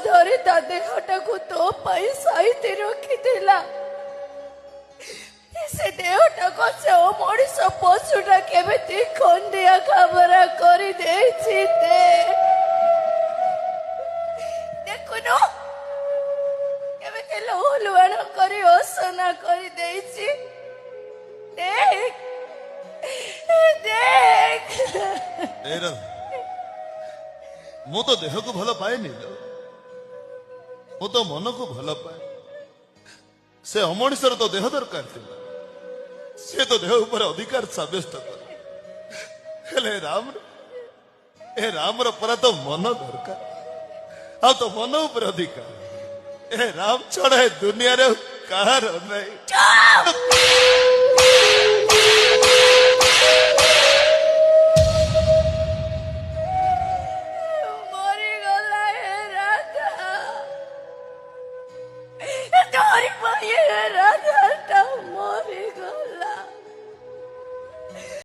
ଧରି ତା ଦେହଟାକୁ ତୋ ପାଇଁ ସାଇତି ରଖିଥିଲା। ସେ ଦେହଟାକୁ ସେ ମଣିଷ ପଶୁଟା କେମିତି ଖଣ୍ଡିଆ ଖାବରା କରିଦେଇଛି। ଦେଖୁନୁ କେମିତି ଲୁହୁଲୁହାଣ କରି ଅସନା କରିଦେଇଛି। ଦେଖ ଦେଖ ମୁଁ ତ ଦେହକୁ ଭଲ ପାଏନି, ମୁଁ ତ ମନକୁ ଭଲ ପାଏ। ସେ ଅମଣିଷର ତ ଦେହ ଦରକାର ଥିଲା, ସେ ତ ଦେହ ଉପରେ ଅଧିକାର ସାବ୍ୟସ୍ତ କରେ। ହେଲେ ରାମର ପରା ତ ମନ ଦରକାର, ଆଉ ତ ମନ ଉପରେ ଅଧିକାର। ଏ ରାମ ଛଡା ଏ ଦୁନିଆରେ କାହାର ନାହିଁ।